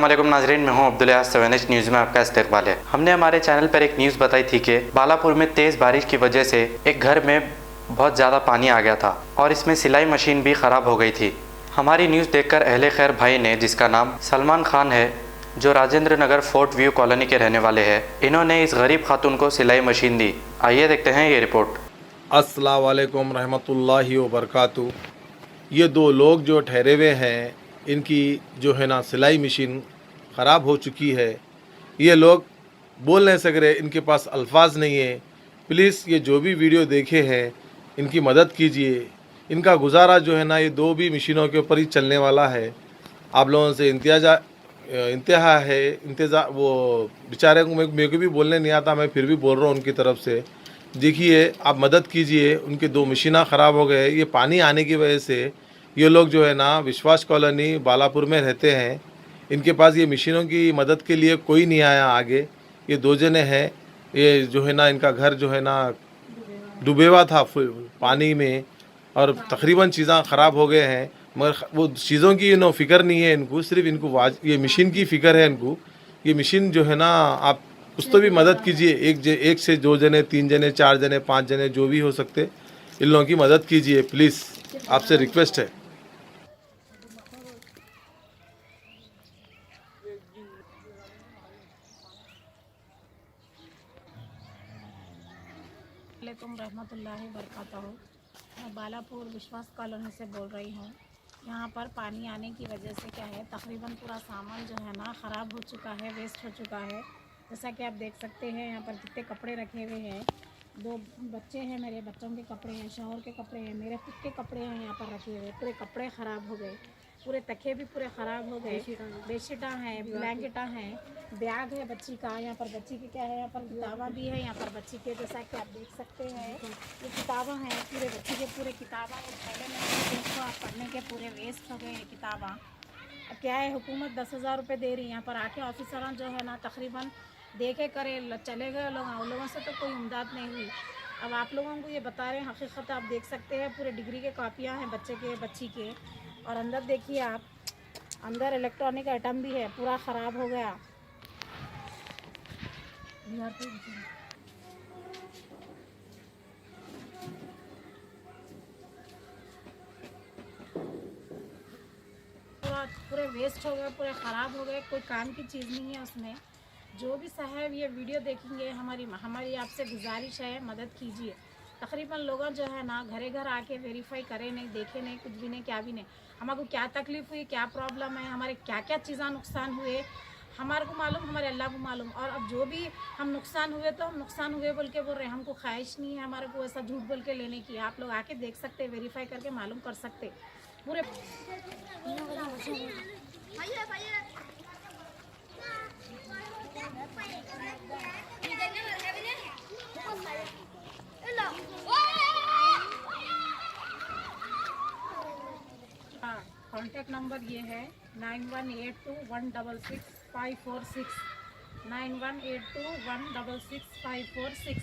अस्सलामुअलैकुम नाजरीन, मैं हूं अब्दुल्ला। 7H न्यूज़ में आपका इस्तकबाल है। हमने हमारे चैनल पर एक न्यूज़ बताई थी कि बालापुर में तेज़ बारिश की वजह से एक घर में बहुत ज़्यादा पानी आ गया था और इसमें सिलाई मशीन भी ख़राब हो गई थी। हमारी न्यूज़ देखकर अहले खैर भाई ने, जिसका नाम सलमान खान है, जो Rajendra Nagar fort view colony के रहने वाले हैं, इन्होंने इस गरीब खातून को सिलाई मशीन दी। आइए देखते हैं ये रिपोर्ट। अस्सलाम वालेकुम रहमतुल्लाहि व बरकातहू। ये दो लोग जो ठहरे हुए हैं, इनकी जो है ना सिलाई मशीन ख़राब हो चुकी है। ये लोग बोल नहीं सक रहे, इनके पास अल्फाज नहीं है। प्लीज़ ये जो भी वीडियो देखे हैं इनकी मदद कीजिए। इनका गुजारा जो है ना ये दो भी मशीनों के ऊपर ही चलने वाला है। आप लोगों से इंतहा है, वो बेचारे को मेरे को भी बोलने नहीं आता, मैं फिर भी बोल रहा हूँ उनकी तरफ से। देखिए, आप मदद कीजिए। उनके दो मशीना ख़राब हो गए। ये पानी आने की वजह से ये लोग जो है ना विश्वास कॉलोनी बालापुर में रहते हैं। इनके पास ये मशीनों की मदद के लिए कोई नहीं आया आगे। ये दो जने हैं, ये जो है ना इनका घर जो है ना डूबे हुआ था पानी में और तकरीबन चीज़ें ख़राब हो गए हैं। मगर वो चीज़ों की फ़िक्र नहीं है इनको, सिर्फ इनको ये मशीन की फ़िक्र है इनको। ये मशीन जो है ना, आप उस तो भी मदद कीजिए। एक से दो जने, तीन जने, चार जने, पाँच जने, जो भी हो सकते, इन लोगों की मदद कीजिए प्लीज़, आपसे रिक्वेस्ट है। वालेकुम रहमतुल्लाहि बरकातहू। मैं बालापुर विश्वास कॉलोनी से बोल रही हूँ। यहाँ पर पानी आने की वजह से क्या है, तकरीबन पूरा सामान जो है ना ख़राब हो चुका है, वेस्ट हो चुका है। जैसा कि आप देख सकते हैं, यहाँ पर कितने कपड़े रखे हुए हैं। दो बच्चे हैं, मेरे बच्चों के कपड़े हैं, शौहर के कपड़े हैं, मेरे खुद के कपड़े हैं यहाँ पर रखे हुए। पूरे कपड़े ख़राब हो गए, पूरे तकिए भी पूरे ख़राब हो गए, बेडशीटां हैं, ब्लैंकेटां हैं, बैग है बच्ची का। यहाँ पर बच्ची के क्या है, यहाँ पर किताबें भी है यहाँ पर बच्ची के, जैसा कि आप देख सकते हैं। ये किताबें हैं, पूरे बच्ची के पूरे किताबें पहले में देखो आप पढ़ने के पूरे वेस्ट हो गए किताबें। अब क्या है, हुकूमत 10,000 रुपये दे रही है। यहाँ पर आके ऑफिसर जो है ना तकरीबन देखे करे चले गए लोग, उन लोगों से तो कोई इमदाद नहीं हुई। अब आप लोगों को ये बता रहे हैं हकीकत, आप देख सकते हैं पूरे डिग्री के कॉपियाँ हैं बच्चे के, बच्ची के। और अंदर देखिए आप, अंदर इलेक्ट्रॉनिक आइटम भी है, पूरा ख़राब हो गया। पूरे वेस्ट हो गए, पूरे ख़राब हो गए, कोई काम की चीज़ नहीं है उसमें। जो भी साहब ये वीडियो देखेंगे, हमारी आपसे गुजारिश है, मदद कीजिए। तकरीबन लोग जो है ना घरे घर आके वेरीफाई करे नहीं, देखे नहीं, कुछ भी नहीं, क्या भी नहीं। हमारे को क्या तकलीफ़ हुई, क्या प्रॉब्लम है, हमारे क्या क्या चीज़ें नुकसान हुए, हमारे को मालूम, हमारे अल्लाह को मालूम। और अब जो भी हम नुकसान हुए तो हम नुकसान हुए बोल के बोल रहे हैं, हमको ख्वाहिश नहीं है हमारे को ऐसा झूठ बोल के लेने की। आप लोग आके देख सकते, वेरीफाई करके मालूम कर सकते पूरे। कॉन्टैक्ट नंबर ये है 9182166546, 9182166546।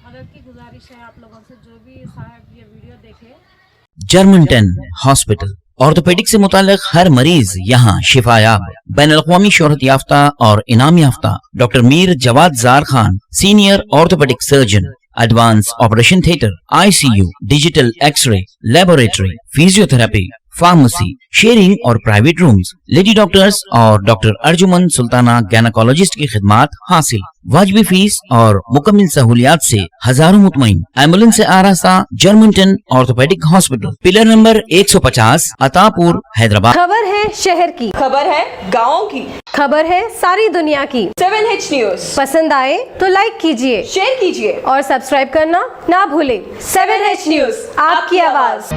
मदद की गुजारिश है आप लोगों से, जो भी साहब ये वीडियो देखे। जर्मनटन हॉस्पिटल ऑर्थोपेडिक से मुताल्लिक हर मरीज यहाँ शिफायाब। बैनुल-अक़वामी शोहरत याफ्ता और इनाम याफ्ता doctor Mir Jawad Jar Khan, senior orthopedic surgeon, advance operation theatre, ICU, digital x ray, laboratory, physiotherapy, pharmacy, sharing और प्राइवेट रूम्स, लेडी डॉक्टर्स और डॉक्टर अर्जुमन सुल्ताना गैनाकोलॉजिस्ट की खिदमात हासिल। वाजिबी फीस और मुकम्मल सहूलियात से हजारों मुतमईन। एम्बुलेंस से आरास्ता जर्मनटन orthopedic hospital, pillar number 150, Attapur, Hyderabad. खबर है शहर की, खबर है गाँव की, खबर है सारी दुनिया की। 7H न्यूज़ पसंद आए तो लाइक कीजिए, शेयर कीजिए और सब्सक्राइब करना ना भूले। 7H न्यूज़, आपकी आवाज।